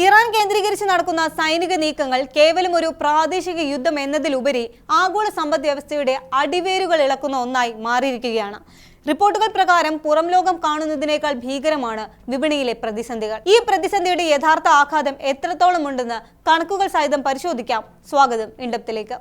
Iran കേന്ദ്രീകരിച്ച് നടക്കുന്ന സൈനിക നീക്കങ്ങൾ കേവലം ഒരു പ്രാദേശിക യുദ്ധം എന്നതിലുപരി ആഗോള സമ്പദ് വ്യവസ്ഥയുടെ അടിവേരുകൾ ഇളക്കുന്ന ഒന്നായി മാറിയിരിക്കുകയാണ്. റിപ്പോർട്ടുകൾ പ്രകാരം പുറം ലോകം കാണുന്നതിനേക്കാൾ ഭീകരമാണ് വിപണിയിലെ പ്രതിസന്ധികൾ. ഈ പ്രതിസന്ധിയുടെ യഥാർത്ഥ ആഘാതം എത്രത്തോളം ഉണ്ടെന്ന് കണക്കുകൾ സഹിതം പരിശോധിക്കാം. സ്വാഗതം ഇൻഡെപ്തിലേക്ക്.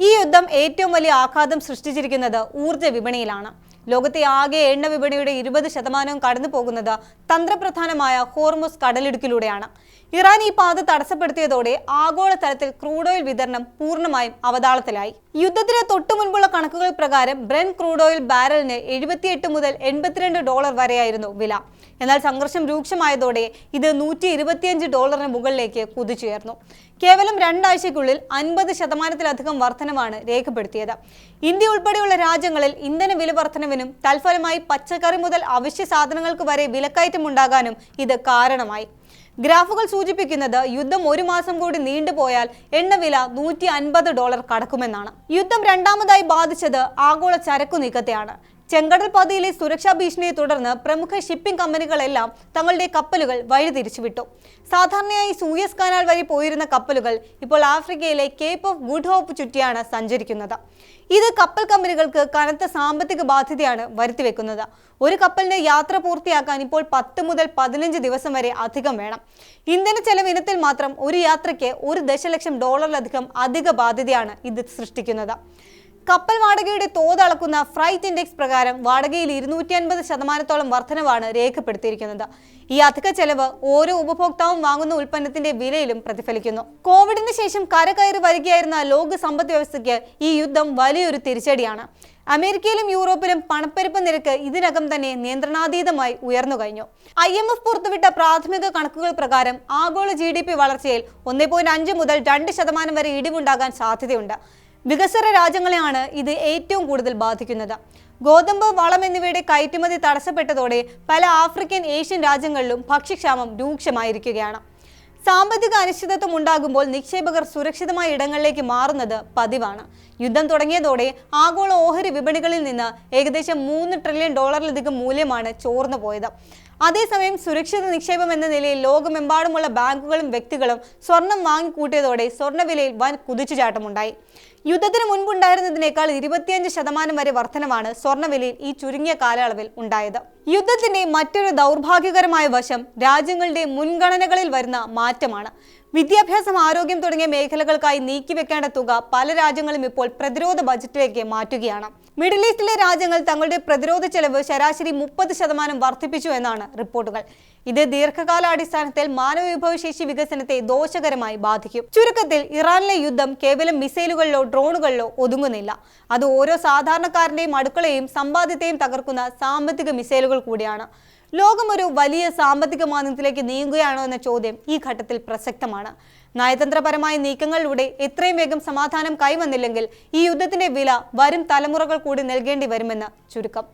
ഈ യുദ്ധം ഏറ്റവും വലിയ ആഘാതം സൃഷ്ടിച്ചിരിക്കുന്നത് ഊർജ്ജ വിപണിയിലാണ്. ലോകത്തെ ആകെ എണ്ണ വിപണിയുടെ 20% കടന്നു പോകുന്നത് തന്ത്രപ്രധാനമായ ഹോർമുസ് കടലിടുക്കിലൂടെയാണ്. ഇറാൻ ഈ പാത തടസ്സപ്പെടുത്തിയതോടെ ആഗോളതലത്തിൽ ക്രൂഡ് ഓയിൽ വിതരണം പൂർണ്ണമായും അവതാളത്തിലായി. യുദ്ധത്തിന് തൊട്ടു മുൻപുള്ള കണക്കുകൾ പ്രകാരം ബ്രെന്റ് ക്രൂഡ് ഓയിൽ ബാരലിന് $78 മുതൽ $82 വരെയായിരുന്നു വില. എന്നാൽ സംഘർഷം രൂക്ഷമായതോടെ ഇത് $125 മുകളിലേക്ക് കുതിച്ചുയർന്നു. കേവലം 2 ആഴ്ചയ്ക്കുള്ളിൽ 50% വർധനവാണ് രേഖപ്പെടുത്തിയത്. ഇന്ത്യ ഉൾപ്പെടെയുള്ള രാജ്യങ്ങളിൽ ഇന്ധന വില വർധനവിനും തൽഫലമായി പച്ചക്കറി മുതൽ അവശ്യ സാധനങ്ങൾക്ക് വരെ വിലക്കയറ്റമുണ്ടാകാനും ഇത് കാരണമായി. ഗ്രാഫുകൾ സൂചിപ്പിക്കുന്നത് യുദ്ധം 1 മാസം കൂടി നീണ്ടുപോയാൽ എണ്ണവില $150 കടക്കുമെന്നാണ്. യുദ്ധം രണ്ടാമതായി ബാധിച്ചത് ആഗോള ചരക്കു നീക്കത്തെയാണ്. ചെങ്കടൽ പാതയിലെ സുരക്ഷാ ഭീഷണിയെ തുടർന്ന് പ്രമുഖ ഷിപ്പിംഗ് കമ്പനികളെല്ലാം തങ്ങളുടെ കപ്പലുകൾ വഴിതിരിച്ചുവിട്ടു. സാധാരണയായി സൂയസ് കനാൽ വഴി പോയിരുന്ന കപ്പലുകൾ ഇപ്പോൾ ആഫ്രിക്കയിലെ കേപ്പ് ഓഫ് ഗുഡ് ഹോപ്പ് ചുറ്റിയാണ് സഞ്ചരിക്കുന്നത്. ഇത് കപ്പൽ കമ്പനികൾക്ക് കനത്ത സാമ്പത്തിക ബാധ്യതയാണ് വരുത്തിവെക്കുന്നത്. ഒരു കപ്പലിന്റെ യാത്ര പൂർത്തിയാക്കാൻ ഇപ്പോൾ 10 മുതൽ 15 ദിവസം വരെ അധികം വേണം. ഇന്ധന ചെലവ് ഇനത്തിൽ മാത്രം ഒരു യാത്രയ്ക്ക് $1 ദശലക്ഷം അധിക ബാധ്യതയാണ് ഇത് സൃഷ്ടിക്കുന്നത്. കപ്പൽ വാടകയുടെ തോത് അളക്കുന്ന ഫ്രൈറ്റ് ഇൻഡെക്സ് പ്രകാരം വാടകയിൽ 250% വർധനവാണ് രേഖപ്പെടുത്തിയിരിക്കുന്നത്. ഈ അധിക ചെലവ് ഓരോ ഉപഭോക്താവും വാങ്ങുന്ന ഉൽപ്പന്നത്തിന്റെ വിലയിലും പ്രതിഫലിക്കുന്നു. കോവിഡിന് ശേഷം കരകയറി വരികയായിരുന്ന ലോക സമ്പദ് വ്യവസ്ഥയ്ക്ക് ഈ യുദ്ധം വലിയൊരു തിരിച്ചടിയാണ്. അമേരിക്കയിലും യൂറോപ്പിലും പണപ്പെരുപ്പ നിരക്ക് ഇതിനകം തന്നെ നിയന്ത്രണാതീതമായി ഉയർന്നു കഴിഞ്ഞു. IMF പുറത്തുവിട്ട പ്രാഥമിക കണക്കുകൾ പ്രകാരം ആഗോള GDP വളർച്ചയിൽ 1.5 മുതൽ 2% വരെ ഇടിവുണ്ടാകാൻ സാധ്യതയുണ്ട്. വികസ്വര രാജ്യങ്ങളെയാണ് ഇത് ഏറ്റവും കൂടുതൽ ബാധിക്കുന്നത്. ഗോതമ്പ്, വളം എന്നിവയുടെ കയറ്റുമതി തടസ്സപ്പെട്ടതോടെ പല ആഫ്രിക്കൻ, ഏഷ്യൻ രാജ്യങ്ങളിലും ഭക്ഷ്യക്ഷാമം രൂക്ഷമായിരിക്കുകയാണ്. സാമ്പത്തിക അനിശ്ചിതത്വം ഉണ്ടാകുമ്പോൾ നിക്ഷേപകർ സുരക്ഷിതമായ ഇടങ്ങളിലേക്ക് മാറുന്നത് പതിവാണ്. യുദ്ധം തുടങ്ങിയതോടെ ആഗോള ഓഹരി വിപണികളിൽ നിന്ന് ഏകദേശം $3 ട്രില്യൺ മൂല്യമാണ് ചോർന്നു പോയത്. അതേസമയം സുരക്ഷിത നിക്ഷേപം എന്ന നിലയിൽ ലോകമെമ്പാടുമുള്ള ബാങ്കുകളും വ്യക്തികളും സ്വർണം വാങ്ങിക്കൂട്ടിയതോടെ സ്വർണ്ണവിലയിൽ വൻ കുതിച്ചുചാട്ടമുണ്ടായി. യുദ്ധത്തിന് മുൻപുണ്ടായിരുന്നതിനേക്കാൾ 25% വരെ വർധനവാണ് സ്വർണ്ണവിലയിൽ ഈ ചുരുങ്ങിയ കാലയളവിൽ ഉണ്ടായത്. യുദ്ധത്തിന്റെ മറ്റൊരു ദൗർഭാഗ്യകരമായ വശം രാജ്യങ്ങളുടെ മുൻഗണനകളിൽ വരുന്ന മാറ്റമാണ്. വിദ്യാഭ്യാസം, ആരോഗ്യം തുടങ്ങിയ മേഖലകൾക്കായി നീക്കിവെക്കേണ്ട തുക പല രാജ്യങ്ങളും ഇപ്പോൾ പ്രതിരോധ ബജറ്റിലേക്ക് മാറ്റുകയാണ്. മിഡിൽ ഈസ്റ്റിലെ രാജ്യങ്ങൾ തങ്ങളുടെ പ്രതിരോധ ചെലവ് ശരാശരി 30% വർദ്ധിപ്പിച്ചു എന്നാണ് റിപ്പോർട്ടുകൾ. ഇത് ദീർഘകാലാടിസ്ഥാനത്തിൽ മാനവവിഭവശേഷി വികസനത്തെ ദോഷകരമായി ബാധിക്കും. ചുരുക്കത്തിൽ ഇറാനിലെ യുദ്ധം കേവലം മിസൈലുകളിലോ ഡ്രോണുകളിലോ ഒതുങ്ങുന്നില്ല. അത് ഓരോ സാധാരണക്കാരന്റെയും അടുക്കളയെയും സമ്പാദ്യത്തെയും തകർക്കുന്ന സാമ്പത്തിക മിസൈലുകൾ കൂടിയാണ്. ലോകം ഒരു വലിയ സാമ്പത്തിക മാന്ദ്യത്തിലേക്ക് നീങ്ങുകയാണോ എന്ന ചോദ്യം ഈ ഘട്ടത്തിൽ പ്രസക്തമാണ്. നയതന്ത്രപരമായ നീക്കങ്ങളിലൂടെ എത്രയും വേഗം സമാധാനം കൈവന്നില്ലെങ്കിൽ ഈ യുദ്ധത്തിന്റെ വില വരും തലമുറകൾ കൂടി നൽകേണ്ടി വരുമെന്ന് ചുരുക്കം.